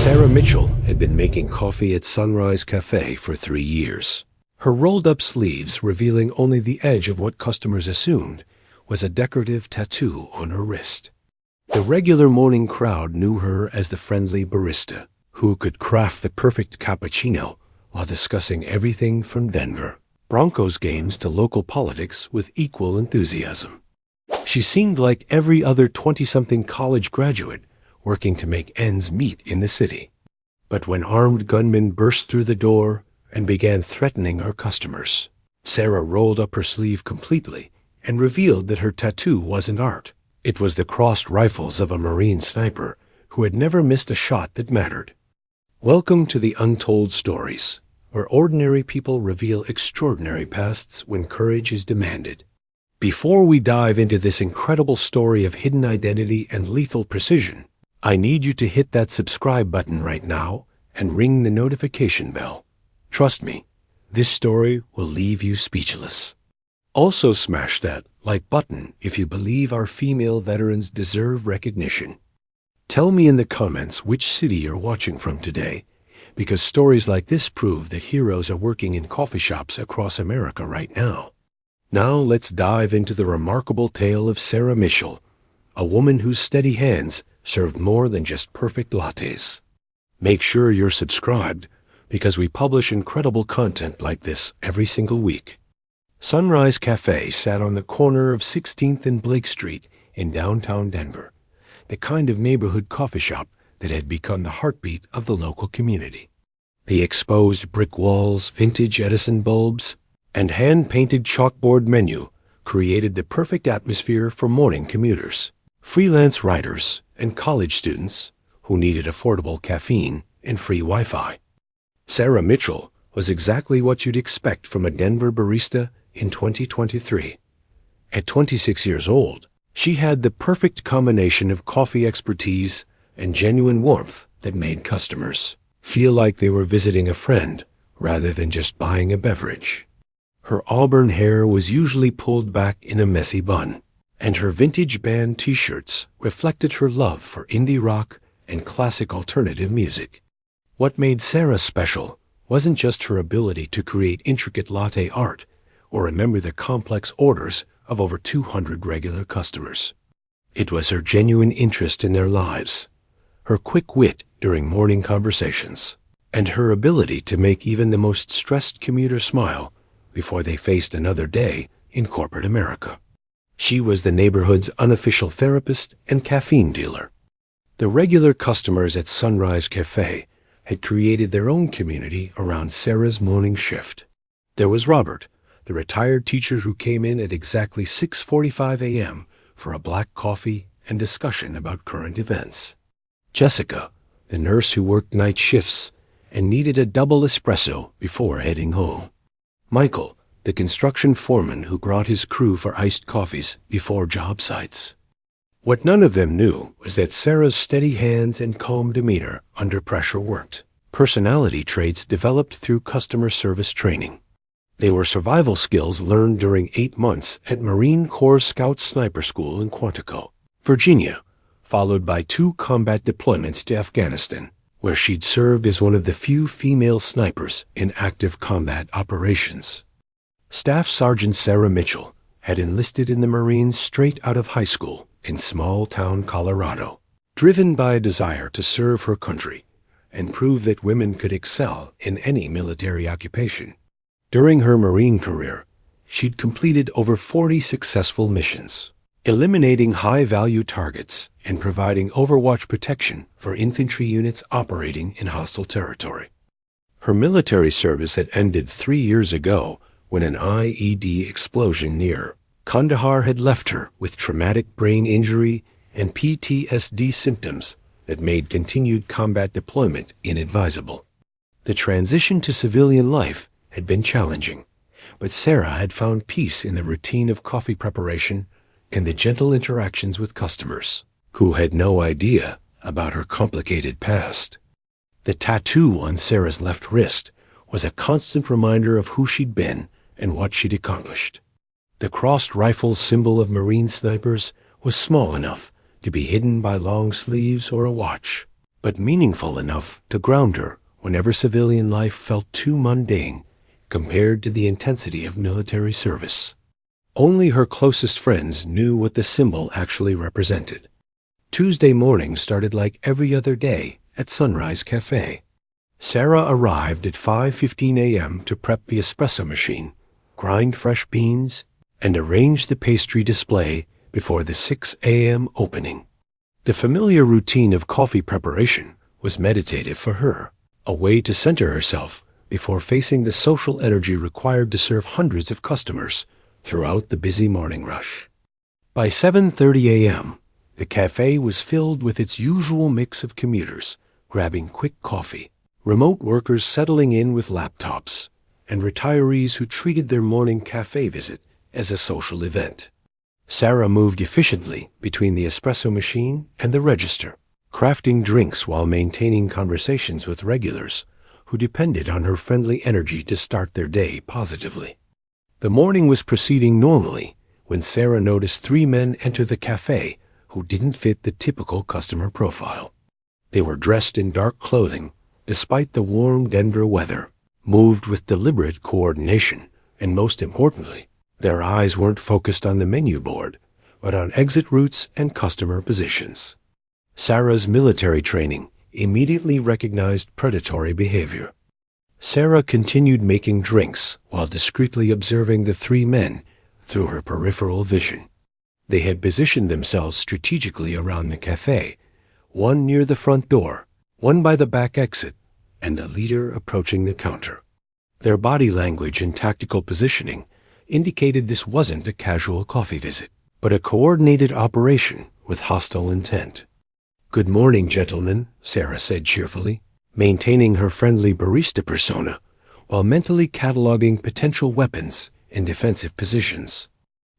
Sarah Mitchell had been making coffee at Sunrise Café for 3 years. Her rolled-up sleeves revealing only the edge of what customers assumed was a decorative tattoo on her wrist. The regular morning crowd knew her as the friendly barista, who could craft the perfect cappuccino while discussing everything from Denver Broncos games to local politics with equal enthusiasm. She seemed like every other 20-something college graduate working to make ends meet in the city. But when armed gunmen burst through the door and began threatening her customers, Sarah rolled up her sleeve completely and revealed that her tattoo wasn't art. It was the crossed rifles of a Marine sniper who had never missed a shot that mattered. Welcome to the Untold Stories, where ordinary people reveal extraordinary pasts when courage is demanded. Before we dive into this incredible story of hidden identity and lethal precision, I need you to hit that subscribe button right now and ring the notification bell. Trust me, this story will leave you speechless. Also smash that like button if you believe our female veterans deserve recognition. Tell me in the comments which city you're watching from today, because stories like this prove that heroes are working in coffee shops across America right now. Now let's dive into the remarkable tale of Sarah Mitchell, a woman whose steady hands served more than just perfect lattes. Make sure you're subscribed, because we publish incredible content like this every single week. Sunrise Café sat on the corner of 16th and Blake Street in downtown Denver, the kind of neighborhood coffee shop that had become the heartbeat of the local community. The exposed brick walls, vintage Edison bulbs, and hand-painted chalkboard menu created the perfect atmosphere for morning commuters, freelance writers, and college students who needed affordable caffeine and free Wi-Fi. Sarah Mitchell was exactly what you'd expect from a Denver barista in 2023. At 26 years old, she had the perfect combination of coffee expertise and genuine warmth that made customers feel like they were visiting a friend rather than just buying a beverage. Her auburn hair was usually pulled back in a messy bun, and her vintage band t-shirts reflected her love for indie rock and classic alternative music. What made Sarah special wasn't just her ability to create intricate latte art or remember the complex orders of over 200 regular customers. It was her genuine interest in their lives, her quick wit during morning conversations, and her ability to make even the most stressed commuter smile before they faced another day in corporate America. She was the neighborhood's unofficial therapist and caffeine dealer. The regular customers at Sunrise Café had created their own community around Sarah's morning shift. There was Robert, the retired teacher who came in at exactly 6:45 a.m. for a black coffee and discussion about current events. Jessica, the nurse who worked night shifts and needed a double espresso before heading home. Michael, the construction foreman who brought his crew for iced coffees before job sites. What none of them knew was that Sarah's steady hands and calm demeanor under pressure worked. Personality traits developed through customer service training. They were survival skills learned during 8 months at Marine Corps Scout Sniper School in Quantico, Virginia, followed by 2 combat deployments to Afghanistan, where she'd served as one of the few female snipers in active combat operations. Staff Sergeant Sarah Mitchell had enlisted in the Marines straight out of high school in small-town Colorado, driven by a desire to serve her country and prove that women could excel in any military occupation. During her Marine career, she'd completed over 40 successful missions, eliminating high-value targets and providing overwatch protection for infantry units operating in hostile territory. Her military service had ended 3 years ago when an IED explosion near Kandahar had left her with traumatic brain injury and PTSD symptoms that made continued combat deployment inadvisable. The transition to civilian life had been challenging, but Sarah had found peace in the routine of coffee preparation and the gentle interactions with customers, who had no idea about her complicated past. The tattoo on Sarah's left wrist was a constant reminder of who she'd been and what she'd accomplished. The crossed rifles symbol of Marine snipers was small enough to be hidden by long sleeves or a watch, but meaningful enough to ground her whenever civilian life felt too mundane compared to the intensity of military service. Only her closest friends knew what the symbol actually represented. Tuesday morning started like every other day at Sunrise Café. Sarah arrived at 5:15 a.m. to prep the espresso machine, grind fresh beans, and arrange the pastry display before the 6 a.m. opening. The familiar routine of coffee preparation was meditative for her, a way to center herself before facing the social energy required to serve hundreds of customers throughout the busy morning rush. By 7:30 a.m., the cafe was filled with its usual mix of commuters grabbing quick coffee, remote workers settling in with laptops, and retirees who treated their morning cafe visit as a social event. Sarah moved efficiently between the espresso machine and the register, crafting drinks while maintaining conversations with regulars who depended on her friendly energy to start their day positively. The morning was proceeding normally when Sarah noticed 3 men enter the cafe who didn't fit the typical customer profile. They were dressed in dark clothing despite the warm Denver weather, moved with deliberate coordination, and most importantly, their eyes weren't focused on the menu board, but on exit routes and customer positions. Sarah's military training immediately recognized predatory behavior. Sarah continued making drinks while discreetly observing the 3 men through her peripheral vision. They had positioned themselves strategically around the cafe, one near the front door, one by the back exit, and the leader approaching the counter. Their body language and tactical positioning indicated this wasn't a casual coffee visit, but a coordinated operation with hostile intent. "Good morning, gentlemen," Sarah said cheerfully, maintaining her friendly barista persona while mentally cataloging potential weapons in defensive positions.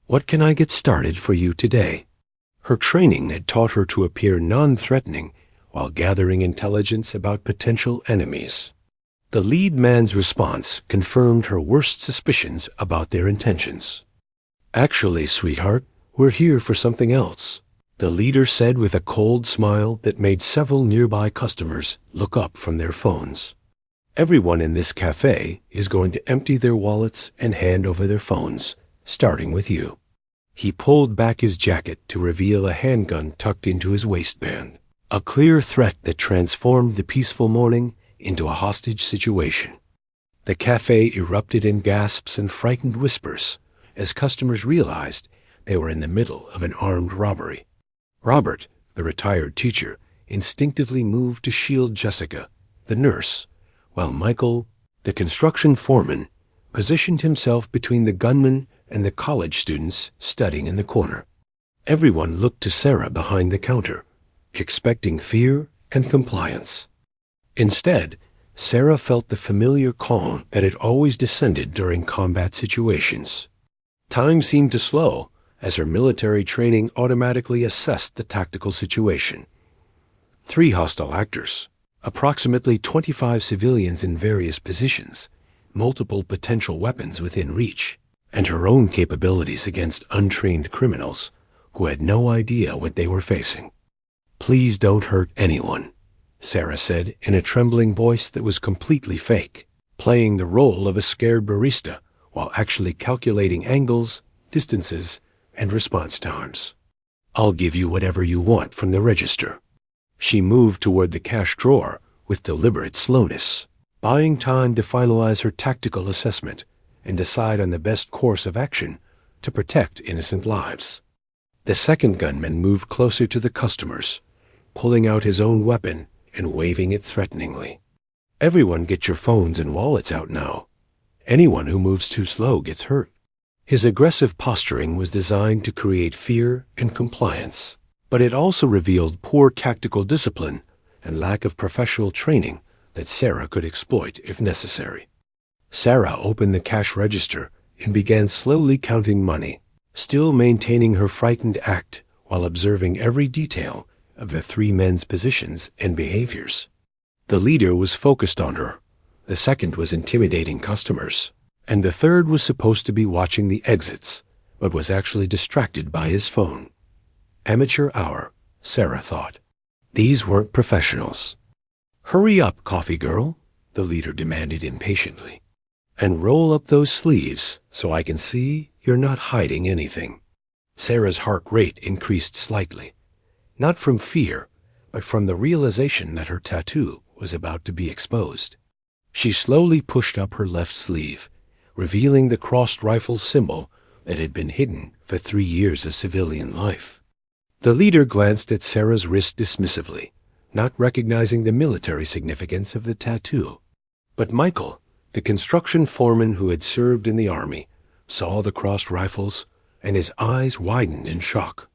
"What can I get started for you today?" Her training had taught her to appear non-threatening while gathering intelligence about potential enemies. The lead man's response confirmed her worst suspicions about their intentions. "Actually, sweetheart, we're here for something else," the leader said with a cold smile that made several nearby customers look up from their phones. "Everyone in this cafe is going to empty their wallets and hand over their phones, starting with you." He pulled back his jacket to reveal a handgun tucked into his waistband, a clear threat that transformed the peaceful morning into a hostage situation. The cafe erupted in gasps and frightened whispers as customers realized they were in the middle of an armed robbery. Robert, the retired teacher, instinctively moved to shield Jessica, the nurse, while Michael, the construction foreman, positioned himself between the gunman and the college students studying in the corner. Everyone looked to Sarah behind the counter, expecting fear and compliance. Instead, Sarah felt the familiar calm that had always descended during combat situations. Time seemed to slow as her military training automatically assessed the tactical situation. 3 hostile actors, approximately 25 civilians in various positions, multiple potential weapons within reach, and her own capabilities against untrained criminals who had no idea what they were facing. "Please don't hurt anyone," Sarah said in a trembling voice that was completely fake, playing the role of a scared barista while actually calculating angles, distances, and response times. "I'll give you whatever you want from the register." She moved toward the cash drawer with deliberate slowness, buying time to finalize her tactical assessment and decide on the best course of action to protect innocent lives. The second gunman moved closer to the customers, pulling out his own weapon and waving it threateningly. "Everyone get your phones and wallets out now. Anyone who moves too slow gets hurt." His aggressive posturing was designed to create fear and compliance, but it also revealed poor tactical discipline and lack of professional training that Sarah could exploit if necessary. Sarah opened the cash register and began slowly counting money, still maintaining her frightened act while observing every detail of the 3 men's positions and behaviors. The leader was focused on her, the second was intimidating customers, and the third was supposed to be watching the exits, but was actually distracted by his phone. Amateur hour, Sarah thought. These weren't professionals. "Hurry up, coffee girl," the leader demanded impatiently. "And roll up those sleeves so I can see you're not hiding anything." Sarah's heart rate increased slightly, not from fear, but from the realization that her tattoo was about to be exposed. She slowly pushed up her left sleeve, revealing the crossed rifle symbol that had been hidden for 3 years of civilian life. The leader glanced at Sarah's wrist dismissively, not recognizing the military significance of the tattoo. But Michael, the construction foreman who had served in the army, saw the crossed rifles, and his eyes widened in shock.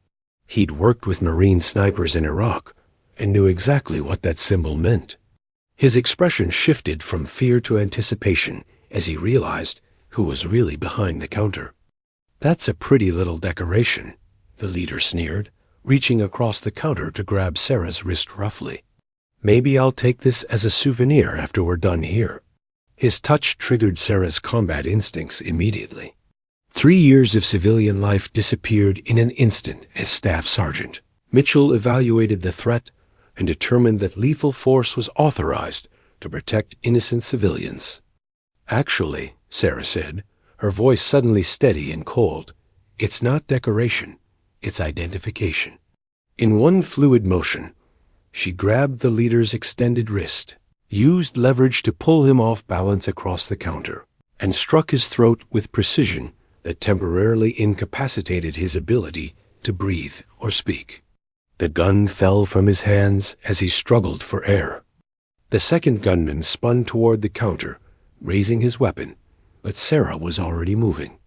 He'd worked with Marine snipers in Iraq and knew exactly what that symbol meant. His expression shifted from fear to anticipation as he realized who was really behind the counter. "That's a pretty little decoration," the leader sneered, reaching across the counter to grab Sarah's wrist roughly. "Maybe I'll take this as a souvenir after we're done here." His touch triggered Sarah's combat instincts immediately. 3 years of civilian life disappeared in an instant as Staff Sergeant. Mitchell evaluated the threat and determined that lethal force was authorized to protect innocent civilians. "Actually," Sarah said, her voice suddenly steady and cold, "it's not decoration, it's identification." In one fluid motion, she grabbed the leader's extended wrist, used leverage to pull him off balance across the counter, and struck his throat with precision that temporarily incapacitated his ability to breathe or speak. The gun fell from his hands as he struggled for air. The second gunman spun toward the counter, raising his weapon, but Sarah was already moving.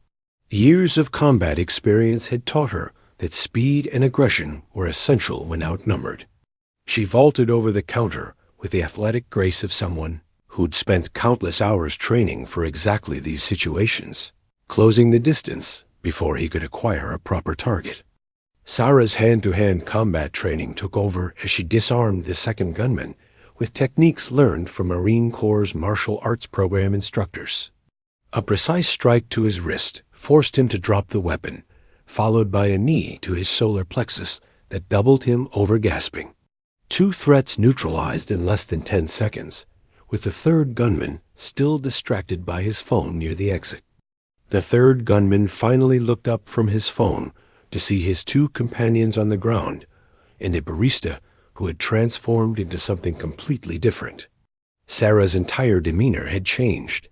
Years of combat experience had taught her that speed and aggression were essential when outnumbered. She vaulted over the counter with the athletic grace of someone who'd spent countless hours training for exactly these situations, closing the distance before he could acquire a proper target. Sarah's hand-to-hand combat training took over as she disarmed the second gunman with techniques learned from Marine Corps' martial arts program instructors. A precise strike to his wrist forced him to drop the weapon, followed by a knee to his solar plexus that doubled him over gasping. 2 threats neutralized in less than 10 seconds, with the third gunman still distracted by his phone near the exit. The third gunman finally looked up from his phone to see his 2 companions on the ground and a barista who had transformed into something completely different. Sarah's entire demeanor had changed.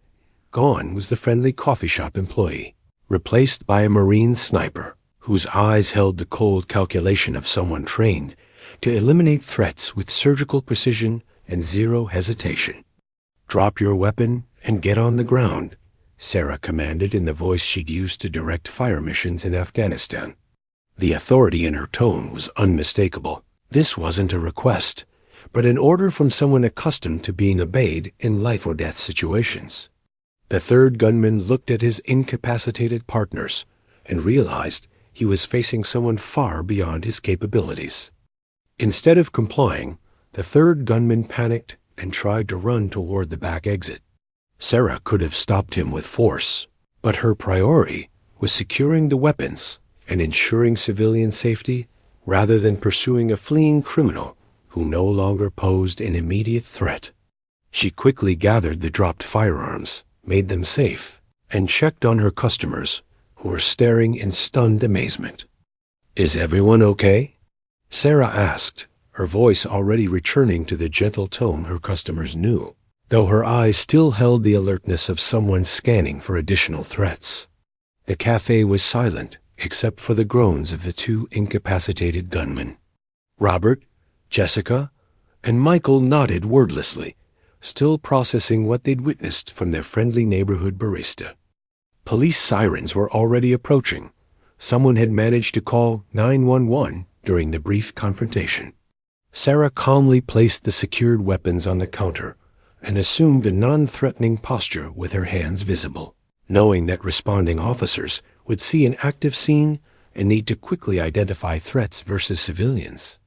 Gone was the friendly coffee shop employee, replaced by a Marine sniper whose eyes held the cold calculation of someone trained to eliminate threats with surgical precision and zero hesitation. "Drop your weapon and get on the ground," Sarah commanded in the voice she'd used to direct fire missions in Afghanistan. The authority in her tone was unmistakable. This wasn't a request, but an order from someone accustomed to being obeyed in life-or-death situations. The third gunman looked at his incapacitated partners and realized he was facing someone far beyond his capabilities. Instead of complying, the third gunman panicked and tried to run toward the back exit. Sarah could have stopped him with force, but her priority was securing the weapons and ensuring civilian safety rather than pursuing a fleeing criminal who no longer posed an immediate threat. She quickly gathered the dropped firearms, made them safe, and checked on her customers, who were staring in stunned amazement. "Is everyone okay?" Sarah asked, her voice already returning to the gentle tone her customers knew, though her eyes still held the alertness of someone scanning for additional threats. The cafe was silent, except for the groans of the 2 incapacitated gunmen. Robert, Jessica, and Michael nodded wordlessly, still processing what they'd witnessed from their friendly neighborhood barista. Police sirens were already approaching. Someone had managed to call 911 during the brief confrontation. Sarah calmly placed the secured weapons on the counter and assumed a non-threatening posture with her hands visible, knowing that responding officers would see an active scene and need to quickly identify threats versus civilians.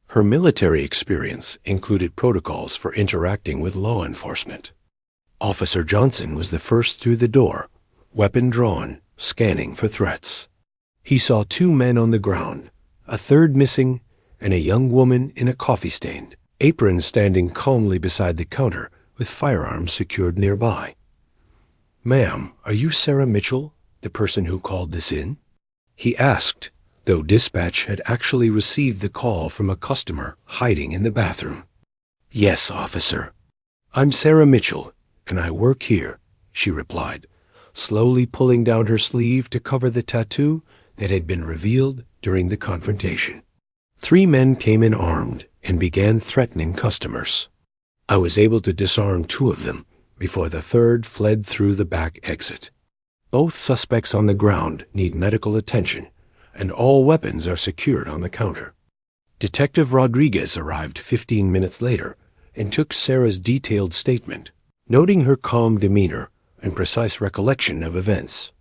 Her military experience included protocols for interacting with law enforcement. Officer Johnson was the first through the door, weapon drawn, scanning for threats. He saw 2 men on the ground, a third missing, and a young woman in a coffee-stained apron standing calmly beside the counter with firearms secured nearby. "Ma'am, are you Sarah Mitchell, the person who called this in?" he asked, though dispatch had actually received the call from a customer hiding in the bathroom. "Yes, officer. I'm Sarah Mitchell, and I work here," she replied, slowly pulling down her sleeve to cover the tattoo that had been revealed during the confrontation. 3 men came in armed and began threatening customers. I was able to disarm 2 of them before the third fled through the back exit. Both suspects on the ground need medical attention, and all weapons are secured on the counter. Detective Rodriguez arrived 15 minutes later and took Sarah's detailed statement, noting her calm demeanor and precise recollection of events.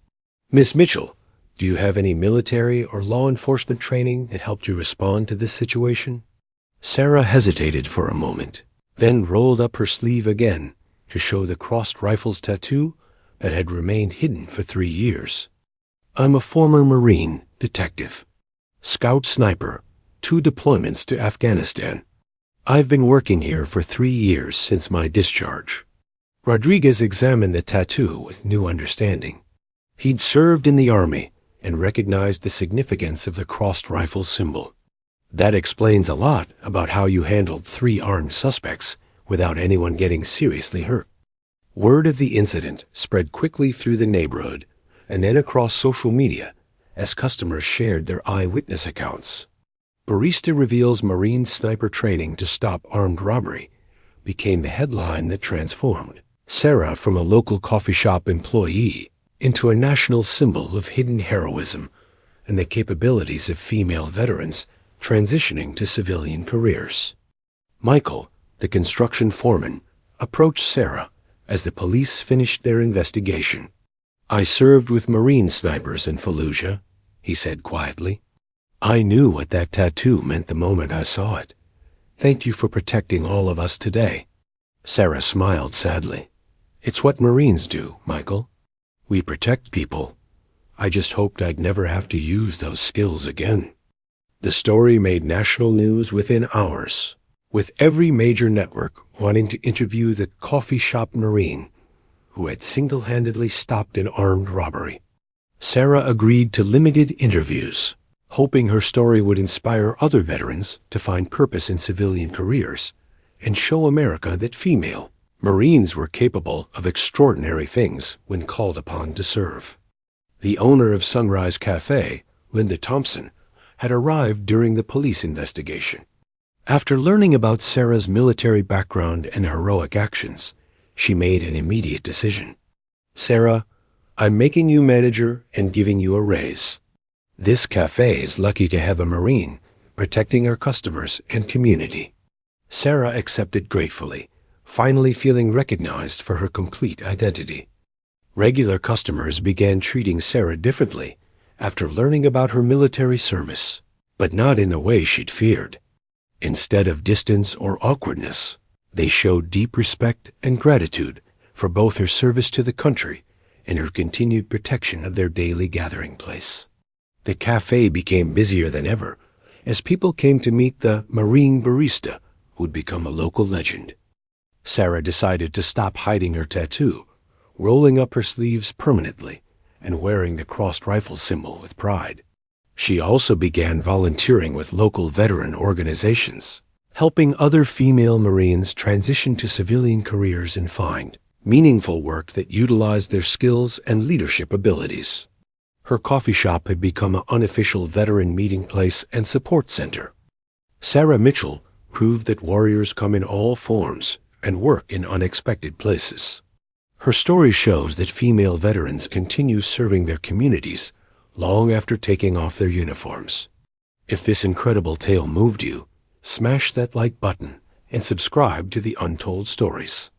"Miss Mitchell, do you have any military or law enforcement training that helped you respond to this situation?" Sarah hesitated for a moment, then rolled up her sleeve again to show the crossed rifles tattoo that had remained hidden for 3 years. "I'm a former Marine, detective, scout sniper, 2 deployments to Afghanistan. I've been working here for 3 years since my discharge." Rodriguez examined the tattoo with new understanding. He'd served in the Army and recognized the significance of the crossed rifle symbol. "That explains a lot about how you handled 3 armed suspects without anyone getting seriously hurt." Word of the incident spread quickly through the neighborhood and then across social media as customers shared their eyewitness accounts. "Barista reveals Marine sniper training to stop armed robbery" became the headline that transformed Sarah from a local coffee shop employee into a national symbol of hidden heroism and the capabilities of female veterans transitioning to civilian careers. Michael, the construction foreman, approached Sarah as the police finished their investigation. "I served with Marine snipers in Fallujah," he said quietly. "I knew what that tattoo meant the moment I saw it. Thank you for protecting all of us today." Sarah smiled sadly. "It's what Marines do, Michael. We protect people. I just hoped I'd never have to use those skills again." The story made national news within hours, with every major network wanting to interview the coffee shop Marine who had single-handedly stopped an armed robbery. Sarah agreed to limited interviews, hoping her story would inspire other veterans to find purpose in civilian careers and show America that female Marines were capable of extraordinary things when called upon to serve. The owner of Sunrise Café, Linda Thompson, had arrived during the police investigation. After learning about Sarah's military background and heroic actions, she made an immediate decision. "Sarah, I'm making you manager and giving you a raise. This cafe is lucky to have a Marine protecting our customers and community." Sarah accepted gratefully, finally feeling recognized for her complete identity. Regular customers began treating Sarah differently after learning about her military service, but not in the way she'd feared. Instead of distance or awkwardness, they showed deep respect and gratitude for both her service to the country and her continued protection of their daily gathering place. The cafe became busier than ever as people came to meet the Marine Barista, who'd become a local legend. Sarah decided to stop hiding her tattoo, rolling up her sleeves permanently and wearing the crossed rifle symbol with pride. She also began volunteering with local veteran organizations, helping other female Marines transition to civilian careers and find meaningful work that utilized their skills and leadership abilities. Her coffee shop had become an unofficial veteran meeting place and support center. Sarah Mitchell proved that warriors come in all forms and work in unexpected places. Her story shows that female veterans continue serving their communities long after taking off their uniforms. If this incredible tale moved you, smash that like button and subscribe to the Untold Stories.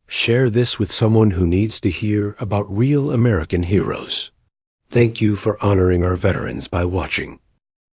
Share this with someone who needs to hear about real American heroes. Thank you for honoring our veterans by watching.